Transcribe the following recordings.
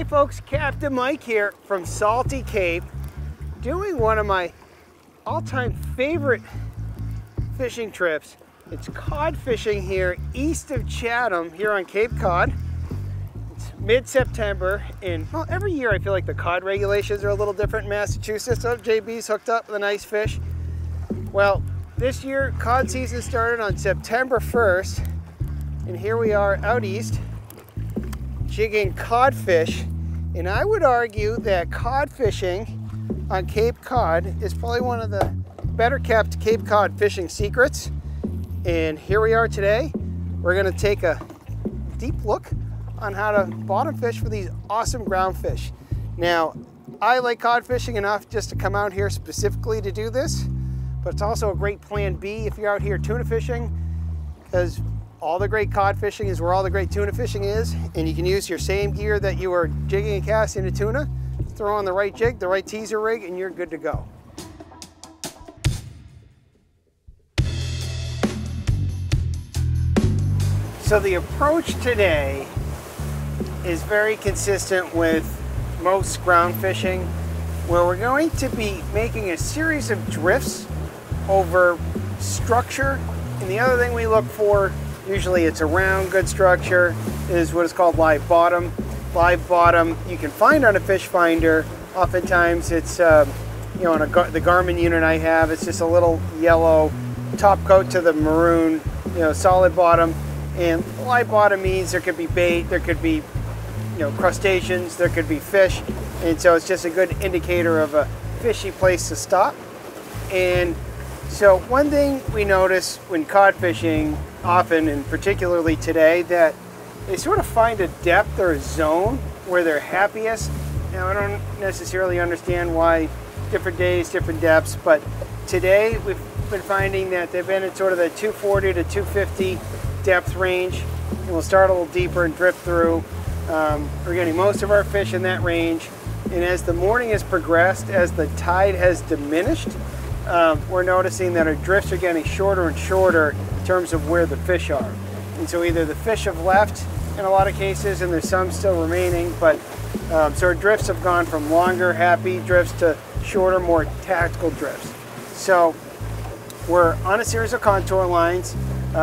Hey folks, Captain Mike here from Salty Cape, doing one of my all-time favorite fishing trips. It's cod fishing here east of Chatham here on Cape Cod. It's mid-September, and well, every year I feel like the cod regulations are a little different in Massachusetts. Oh, JB's hooked up with a nice fish. Well, this year cod season started on September 1st, and here we are out east jigging codfish. And I would argue that cod fishing on Cape Cod is probably one of the better kept Cape Cod fishing secrets. And here we are today. We're gonna take a deep look on how to bottom fish for these awesome ground fish. Now, I like cod fishing enough just to come out here specifically to do this, but it's also a great plan B if you're out here tuna fishing, because all the great cod fishing is where all the great tuna fishing is, and you can use your same gear that you are jigging and casting a tuna, throw on the right jig, the right teaser rig, and you're good to go. So the approach today is very consistent with most ground fishing, where we're going to be making a series of drifts over structure. And the other thing we look for, usually it's a round, good structure, is what is called live bottom. Live bottom you can find on a fish finder. Oftentimes it's, you know, on the Garmin unit I have, it's just a little yellow top coat to the maroon, you know, solid bottom. And live bottom means there could be bait, there could be, you know, crustaceans, there could be fish. And so it's just a good indicator of a fishy place to stop. And so one thing we notice when cod fishing, often and particularly today, that they sort of find a depth or a zone where they're happiest. Now, I don't necessarily understand why different days, different depths, but today we've been finding that they've been in sort of the 240 to 250 depth range, and we'll start a little deeper and drift through. We're getting most of our fish in that range, and as the morning has progressed, as the tide has diminished, we're noticing that our drifts are getting shorter and shorter in terms of where the fish are. And so either the fish have left in a lot of cases, and there's some still remaining, but so our drifts have gone from longer, happy drifts to shorter, more tactical drifts. So we're on a series of contour lines.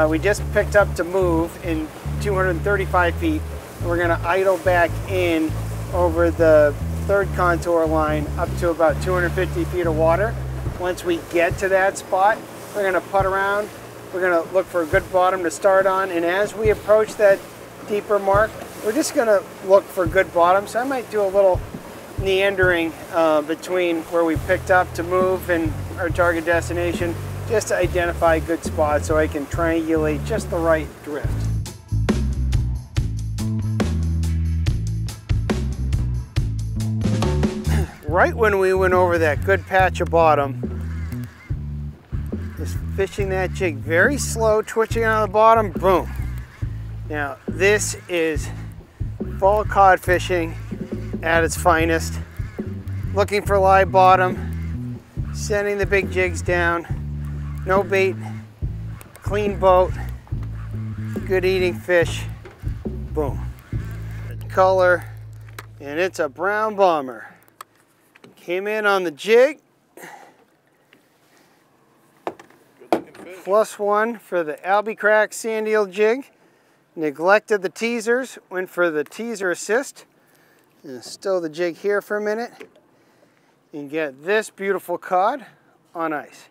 We just picked up to move in 235 feet. And we're gonna idle back in over the third contour line up to about 250 feet of water. Once we get to that spot, we're gonna putt around. We're gonna look for a good bottom to start on. And as we approach that deeper mark, we're just gonna look for good bottom. So I might do a little meandering between where we picked up to move and our target destination, just to identify a good spot so I can triangulate just the right drift. Right when we went over that good patch of bottom, just fishing that jig very slow, twitching on the bottom, boom. Now this is fall cod fishing at its finest. Looking for live bottom, sending the big jigs down. No bait, clean boat, good eating fish, boom. Color, and it's a brown bomber. Came in on the jig. +1 for the Albicrack Sand Eel Jig. Neglected the teasers, went for the teaser assist. And stow the jig here for a minute and get this beautiful cod on ice.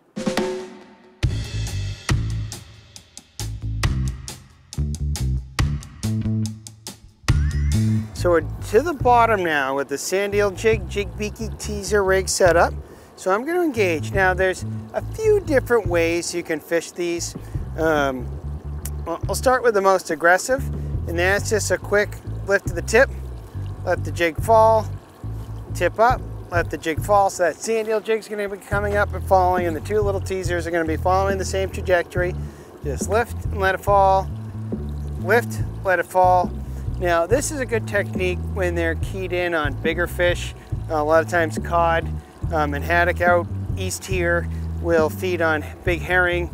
So we're to the bottom now with the Sand Eel Jig, Jig Biki teaser rig set up. So I'm going to engage. Now there's a few different ways you can fish these. I'll start with the most aggressive, and that's just a quick lift of the tip, let the jig fall, tip up, let the jig fall. So that Sand Eel Jig's going to be coming up and falling, and the two little teasers are going to be following the same trajectory. Just lift and let it fall, lift, let it fall. Now this is a good technique when they're keyed in on bigger fish. A lot of times cod and haddock out east here will feed on big herring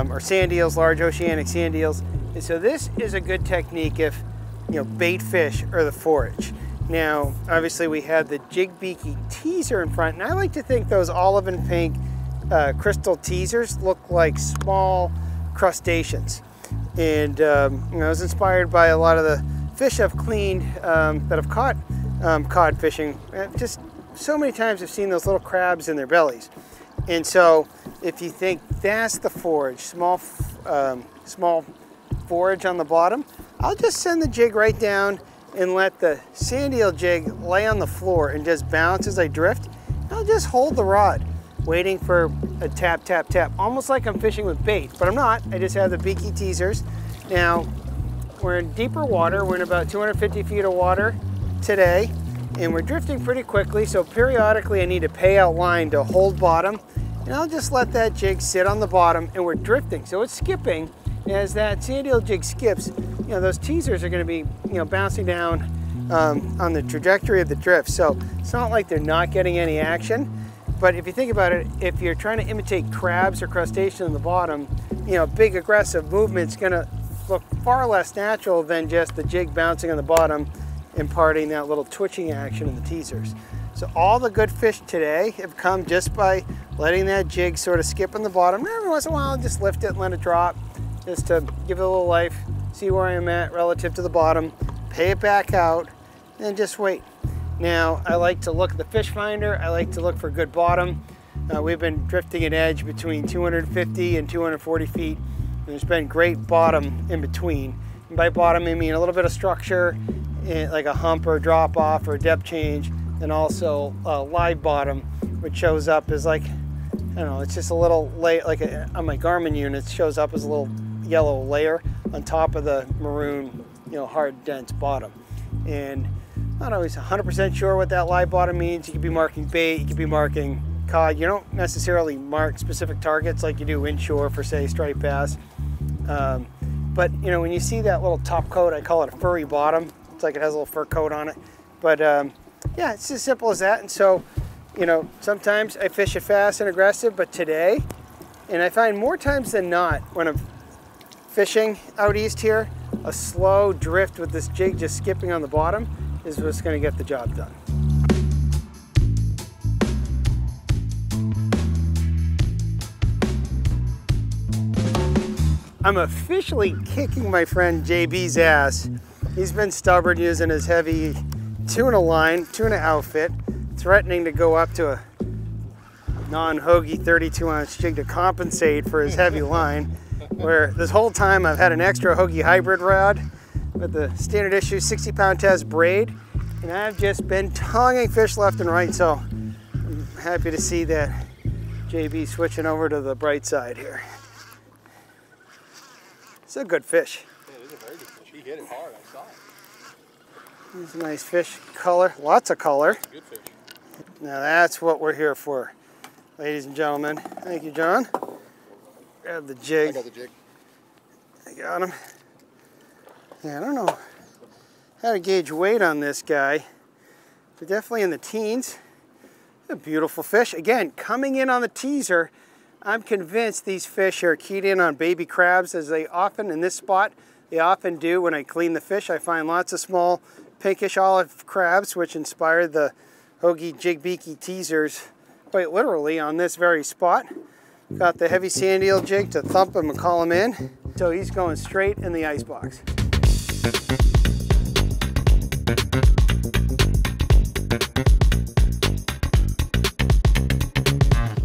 or sand eels, large oceanic sand eels. And so this is a good technique if, you know, bait fish are the forage. Now, obviously we have the Jig Biki teaser in front, and I like to think those olive and pink crystal teasers look like small crustaceans. And I was inspired by a lot of the fish I've cleaned that have caught cod fishing. Just so many times I've seen those little crabs in their bellies. And so if you think that's the forage, small forage on the bottom, I'll just send the jig right down and let the sand eel jig lay on the floor and just bounce as I drift. I'll just hold the rod, waiting for a tap, tap, tap, almost like I'm fishing with bait, but I'm not. I just have the Biki teasers. Now, we're in deeper water. We're in about 250 feet of water today, and we're drifting pretty quickly, so periodically I need to pay out line to hold bottom, and I'll just let that jig sit on the bottom, and we're drifting, so it's skipping. As that sand eel jig skips, those teasers are going to be, bouncing down on the trajectory of the drift. So it's not like they're not getting any action. But if you think about it, if you're trying to imitate crabs or crustaceans on the bottom, big aggressive movement's going to look far less natural than just the jig bouncing on the bottom, imparting that little twitching action in the teasers. So all the good fish today have come just by letting that jig sort of skip on the bottom. Every once in a while, I'll just lift it and let it drop, just to give it a little life, see where I'm at relative to the bottom, pay it back out, and just wait. Now, I like to look at the fish finder. I like to look for good bottom. We've been drifting at edge between 250 and 240 feet. And there's been great bottom in between. And by bottom, I mean a little bit of structure, like a hump or a drop off or a depth change, and also live bottom, which shows up as like, I don't know, it's just a little layer, like on my Garmin units, shows up as a little yellow layer on top of the maroon, hard, dense bottom. And not always 100% sure what that live bottom means. You could be marking bait, you could be marking cod. You don't necessarily mark specific targets like you do inshore for, say, striped bass. But when you see that little top coat, I call it a furry bottom. It's like it has a little fur coat on it. But yeah, it's as simple as that. And so, sometimes I fish it fast and aggressive, but today, and I find more times than not when I'm fishing out east here, a slow drift with this jig just skipping on the bottom is what's going to get the job done. I'm officially kicking my friend JB's ass. He's been stubborn using his heavy tuna line, tuna outfit, threatening to go up to a non-Hogy 32-ounce jig to compensate for his heavy line, where this whole time I've had an extra Hogy Hybrid rod with the standard issue 60-pound test braid, and I've just been tonguing fish left and right, so I'm happy to see that JB switching over to the bright side here. It's a good fish. Yeah, it is a very good fish. He hit it hard, I saw it. It's a nice fish, color, lots of color. Good fish. Now that's what we're here for, ladies and gentlemen. Thank you, John. Grab the jig. I got the jig. I got him. Yeah, I don't know how to gauge weight on this guy, but definitely in the teens. A beautiful fish. Again, coming in on the teaser, I'm convinced these fish are keyed in on baby crabs, as they often, in this spot, they often do when I clean the fish. I find lots of small pinkish olive crabs, which inspired the Hogy Jig Biki teasers quite literally on this very spot. Got the heavy sand eel jig to thump him and call him in. So he's going straight in the icebox.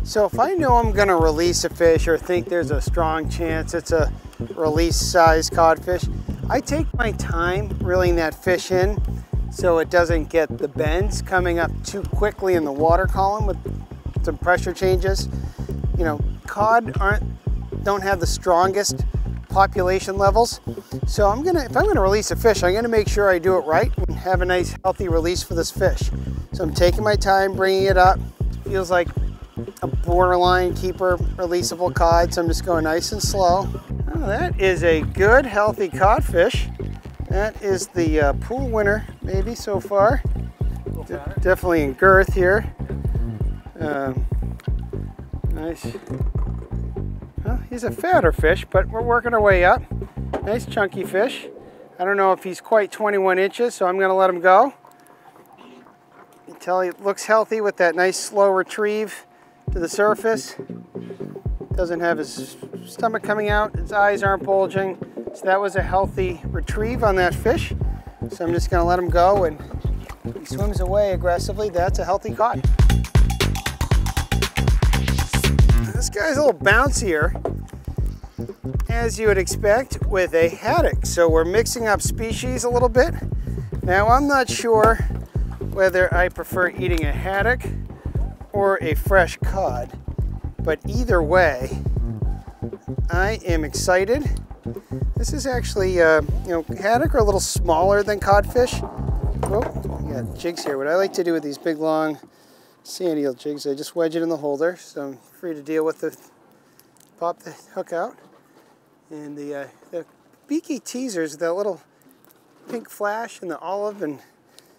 So if I know I'm gonna release a fish or think there's a strong chance it's a release size codfish, I take my time reeling that fish in so it doesn't get the bends coming up too quickly in the water column with some pressure changes. Cod don't have the strongest population levels. So if I'm gonna release a fish, I'm gonna make sure I do it right and have a nice healthy release for this fish. So I'm taking my time bringing it up. Feels like a borderline keeper releasable cod, so I'm just going nice and slow. Oh, that is a good healthy codfish. That is the pool winner maybe so far. Definitely in girth here. Nice. Well, he's a fatter fish, but we're working our way up. Nice chunky fish. I don't know if he's quite 21 inches, so I'm gonna let him go. Tell you, it looks healthy with that nice slow retrieve to the surface. Doesn't have his stomach coming out, his eyes aren't bulging. So that was a healthy retrieve on that fish. So I'm just gonna let him go, and he swims away aggressively. That's a healthy cod. This guy's a little bouncier, as you would expect with a haddock. So we're mixing up species a little bit. Now I'm not sure whether I prefer eating a haddock or a fresh cod, but either way, I am excited. This is actually, haddock are a little smaller than codfish. Oh, we got jigs here. What I like to do with these big, long sand eel jigs, I just wedge it in the holder, so I'm free to deal with pop the hook out. And the Biki teasers, the little pink flash and the olive and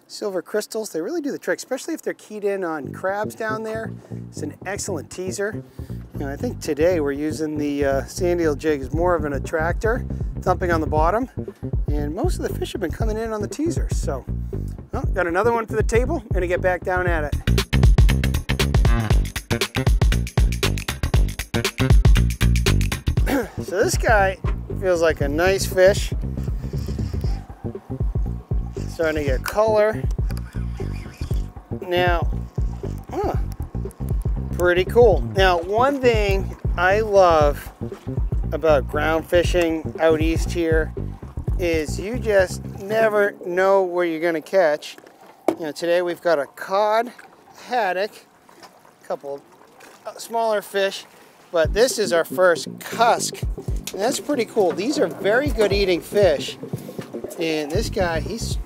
silver crystals, they really do the trick, especially if they're keyed in on crabs down there. It's an excellent teaser. And I think today we're using the sand eel jig as more of an attractor, thumping on the bottom. And most of the fish have been coming in on the teasers. So, well, got another one for the table. Gonna get back down at it. So this guy feels like a nice fish. Starting to get color. Now, pretty cool. Now, one thing I love about ground fishing out east here is you just never know where you're going to catch. Today we've got a cod, haddock, a couple smaller fish, but this is our first cusk. And that's pretty cool. These are very good eating fish. And this guy, he's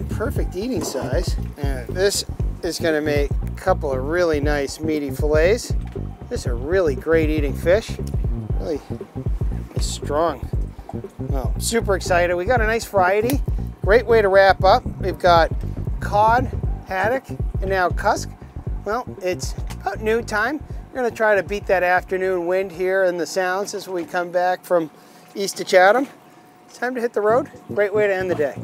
perfect eating size. And this is going to make a couple of really nice meaty fillets. This is a really great eating fish. Really strong. Well, super excited. We got a nice variety. Great way to wrap up. We've got cod, haddock, and now cusk. Well, it's about noon time. We're going to try to beat that afternoon wind here in the Sounds as we come back from east to Chatham. It's time to hit the road. Great way to end the day.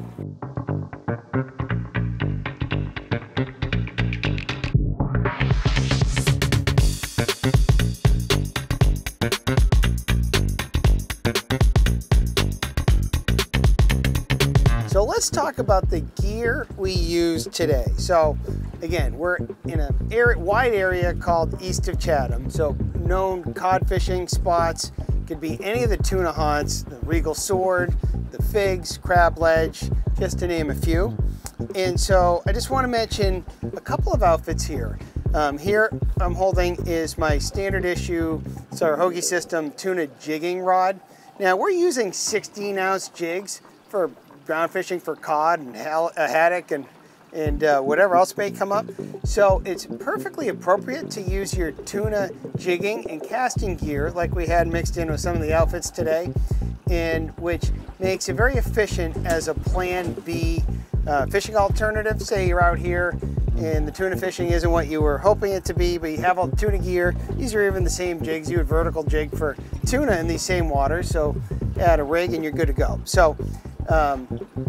So let's talk about the gear we use today. So again, we're in a wide area called east of Chatham. So known cod fishing spots could be any of the tuna haunts, the Regal Sword, the Figs, Crab Ledge, just to name a few. And so I just want to mention a couple of outfits here. Here I'm holding is my standard issue, it's our Hogy System tuna jigging rod. Now we're using 16-ounce jigs for ground fishing for cod and a haddock and whatever else may come up. So it's perfectly appropriate to use your tuna jigging and casting gear like we had mixed in with some of the outfits today, and which makes it very efficient as a plan B fishing alternative. Say you're out here and the tuna fishing isn't what you were hoping it to be, but you have all the tuna gear. These are even the same jigs. You would vertical jig for tuna in these same waters, so add a rig and you're good to go. So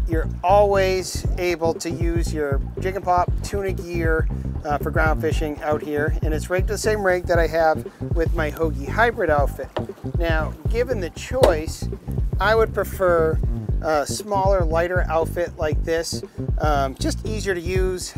you're always able to use your jig and pop tuna gear for ground fishing out here, and it's rigged to the same rig that I have with my Hogy Hybrid outfit. Now, given the choice, I would prefer a smaller, lighter outfit like this, just easier to use.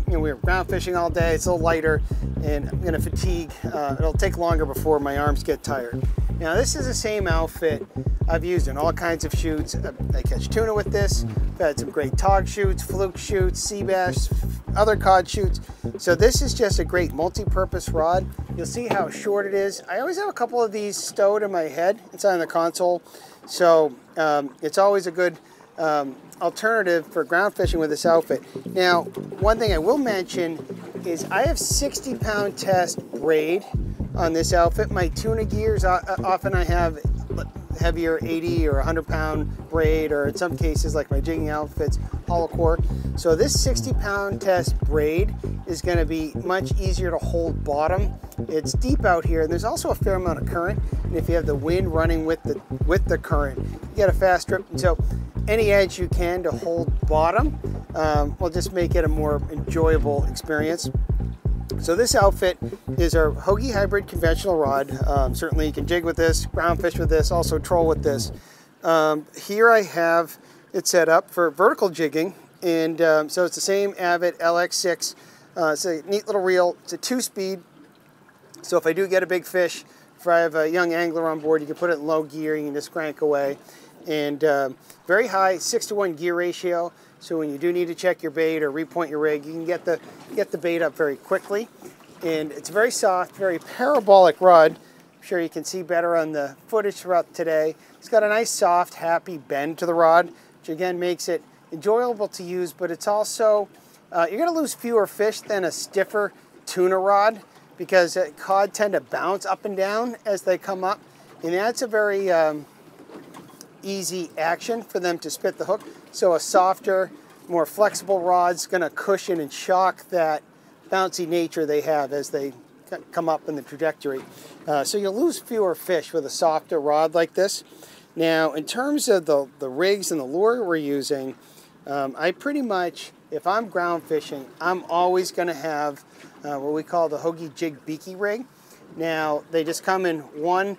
We're ground fishing all day, it's a little lighter, and I'm gonna fatigue. It'll take longer before my arms get tired. Now, this is the same outfit I've used in all kinds of shoots. I catch tuna with this. I've had some great tog shoots, fluke shoots, sea bass, other cod shoots. So this is just a great multi-purpose rod. You'll see how short it is. I always have a couple of these stowed in my head. It's on the console. So it's always a good alternative for ground fishing with this outfit. Now, one thing I will mention is I have 60-pound test braid on this outfit. My tuna gears, often I have heavier 80 or 100-pound braid, or in some cases, like my jigging outfits, hollow core. So this 60-pound test braid is going to be much easier to hold bottom. It's deep out here, and there's also a fair amount of current. And if you have the wind running with the current, you get a fast trip. And so any edge you can to hold bottom will just make it a more enjoyable experience. So this outfit is our Hogy Hybrid Conventional Rod. Certainly you can jig with this, ground fish with this, also troll with this. Here I have it set up for vertical jigging, and so it's the same Avid LX6. It's a neat little reel. It's a 2-speed, so if I do get a big fish, if I have a young angler on board, you can put it in low gear, you can just crank away. And very high 6-to-1 gear ratio, so when you do need to check your bait or repoint your rig, you can get the bait up very quickly. And it's a very soft, very parabolic rod. I'm sure you can see better on the footage throughout today. It's got a nice, soft, happy bend to the rod, which again makes it enjoyable to use, but it's also, you're going to lose fewer fish than a stiffer tuna rod, because cod tend to bounce up and down as they come up, and that's a very easy action for them to spit the hook. So a softer, more flexible rod's going to cushion and shock that bouncy nature they have as they come up in the trajectory. So you'll lose fewer fish with a softer rod like this. Now, in terms of the rigs and the lure we're using, I pretty much, if I'm ground fishing, I'm always going to have what we call the Hogy Jig Biki Rig. Now, they just come in one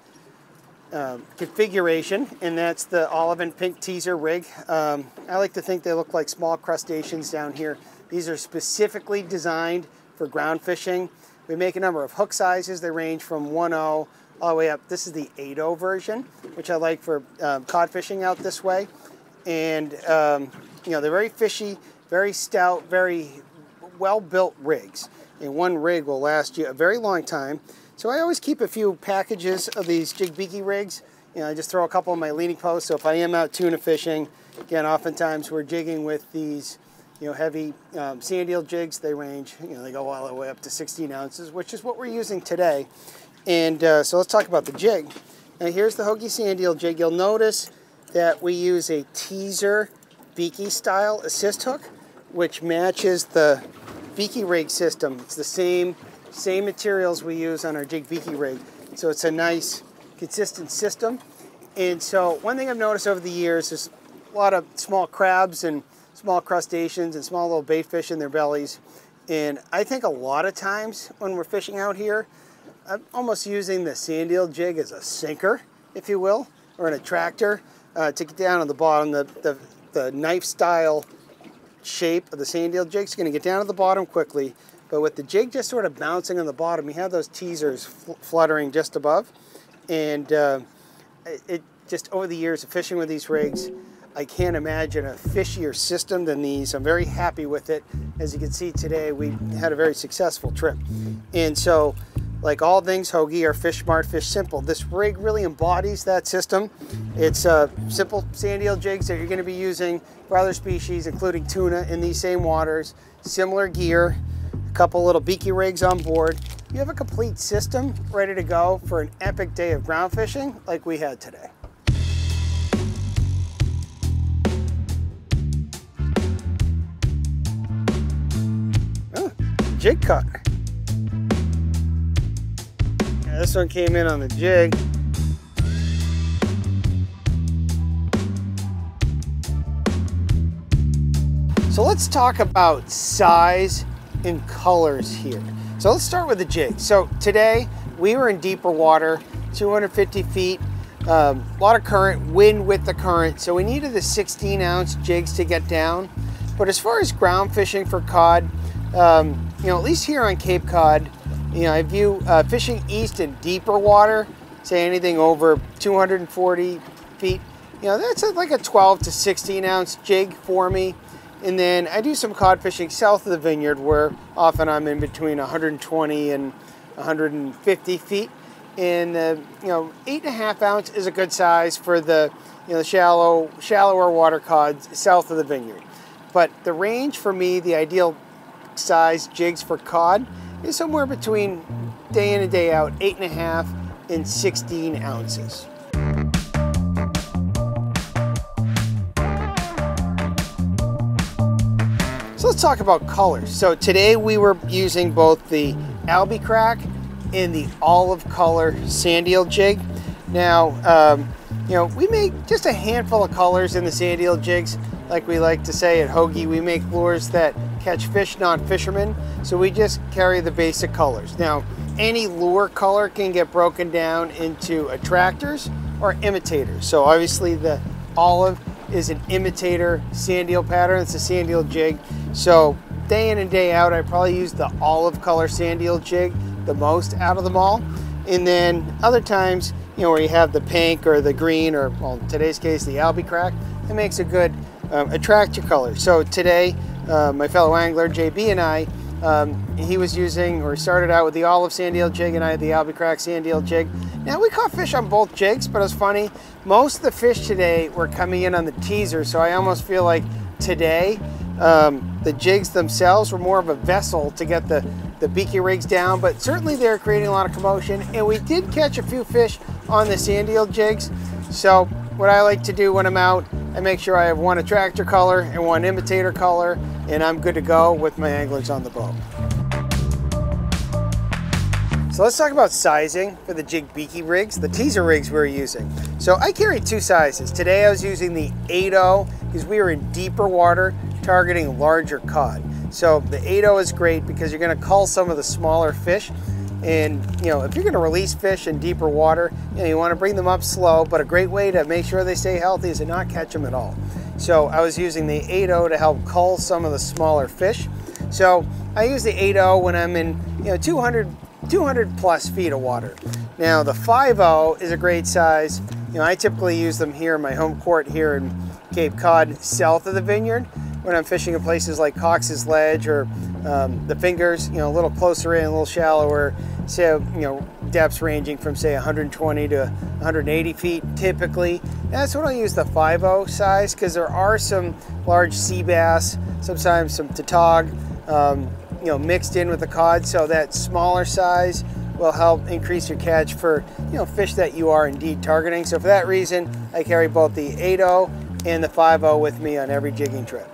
configuration, and that's the olive and pink teaser rig. I like to think they look like small crustaceans down here. These are specifically designed for ground fishing. We make a number of hook sizes. They range from 1.0 all the way up. This is the 8.0 version, which I like for cod fishing out this way. And you know, they're very fishy, very stout, very well-built rigs. And one rig will last you a very long time. So I always keep a few packages of these Jig Biki rigs. You know, I just throw a couple on my leaning post. So if I am out tuna fishing, again, oftentimes we're jigging with these, you know, heavy sand eel jigs. They range, you know, they go all the way up to 16 ounces, which is what we're using today. And so let's talk about the jig. Now here's the Hogy Sand Eel Jig. You'll notice that we use a teaser Biki style assist hook, which matches the Biki rig system. It's the same materials we use on our Jig Biki rig. So it's a nice, consistent system. And so one thing I've noticed over the years is a lot of small crabs and small crustaceans and small little bait fish in their bellies. And I think a lot of times when we're fishing out here, I'm almost using the sand eel jig as a sinker, if you will, or an attractor to get down on the bottom. The knife style shape of the sand eel jig is going to get down to the bottom quickly. But with the jig just sort of bouncing on the bottom, you have those teasers fluttering just above. And it just, over the years of fishing with these rigs, I can't imagine a fishier system than these. I'm very happy with it. As you can see today, we had a very successful trip. And so, like all things Hogy, are fish smart, fish simple. This rig really embodies that system. It's simple sand eel jigs that you're going to be using for other species, including tuna, in these same waters. Similar gear, a couple little Biki rigs on board. You have a complete system ready to go for an epic day of ground fishing like we had today. Oh, jig cut. Yeah, this one came in on the jig. So let's talk about size and colors here. So let's start with the jig. So today we were in deeper water, 250 feet, a lot of current, wind with the current. So we needed the 16-ounce jigs to get down. But as far as ground fishing for cod, you know, at least here on Cape Cod, you know, I view fishing east in deeper water, say anything over 240 feet, you know, that's like a 12 to 16-ounce jig for me. And then I do some cod fishing south of the vineyard, where often I'm in between 120 and 150 feet. And you know, 8.5 ounce is a good size for the, you know, shallower water cod south of the vineyard. But the range for me, the ideal size jigs for cod, is somewhere between day in and day out, 8.5 and 16 ounces. So let's talk about colors. So today we were using both the albicrack and the olive color sand eel jig. Now, you know, we make just a handful of colors in the sand eel jigs. Like we like to say at Hogy, we make lures that catch fish, not fishermen. So we just carry the basic colors. Now, any lure color can get broken down into attractors or imitators. So obviously the olive is an imitator sand eel pattern. It's a sand eel jig. So day in and day out, I probably use the olive color sand eel jig the most out of them all. And then other times, you know, where you have the pink or the green, or well, in today's case, the albicrack, it makes a good attractor color. So today, my fellow angler, JB, and I, he was using, or started out with the olive sand eel jig, and I had the albicrack sand eel jig. Now, we caught fish on both jigs, but it was funny. Most of the fish today were coming in on the teaser, so I almost feel like today, the jigs themselves were more of a vessel to get the Biki rigs down, but certainly they're creating a lot of commotion, and we did catch a few fish on the sand eel jigs. So what I like to do when I'm out, I make sure I have one attractor color and one imitator color, and I'm good to go with my anglers on the boat. So let's talk about sizing for the Jig Biki rigs, the teaser rigs we're using. So I carry two sizes. Today I was using the 8.0 because we were in deeper water targeting larger cod. So the 8.0 is great because you're going to cull some of the smaller fish. And you know, if you're going to release fish in deeper water, you know, you want to bring them up slow, but a great way to make sure they stay healthy is to not catch them at all. So I was using the 8.0 to help cull some of the smaller fish. So I use the 8.0 when I'm in, you know, 200 plus feet of water. Now the 5.0 is a great size. You know, I typically use them here in my home court here in Cape Cod, south of the vineyard, when I'm fishing in places like Cox's Ledge or the Fingers, you know, a little closer in, a little shallower, so, you know, depths ranging from say 120 to 180 feet typically. That's when I use the 5.0 size, because there are some large sea bass, sometimes some tautog, you know, mixed in with the cod, so that smaller size will help increase your catch for, you know, fish that you are indeed targeting. So for that reason, I carry both the 8.0 and the 5.0 with me on every jigging trip.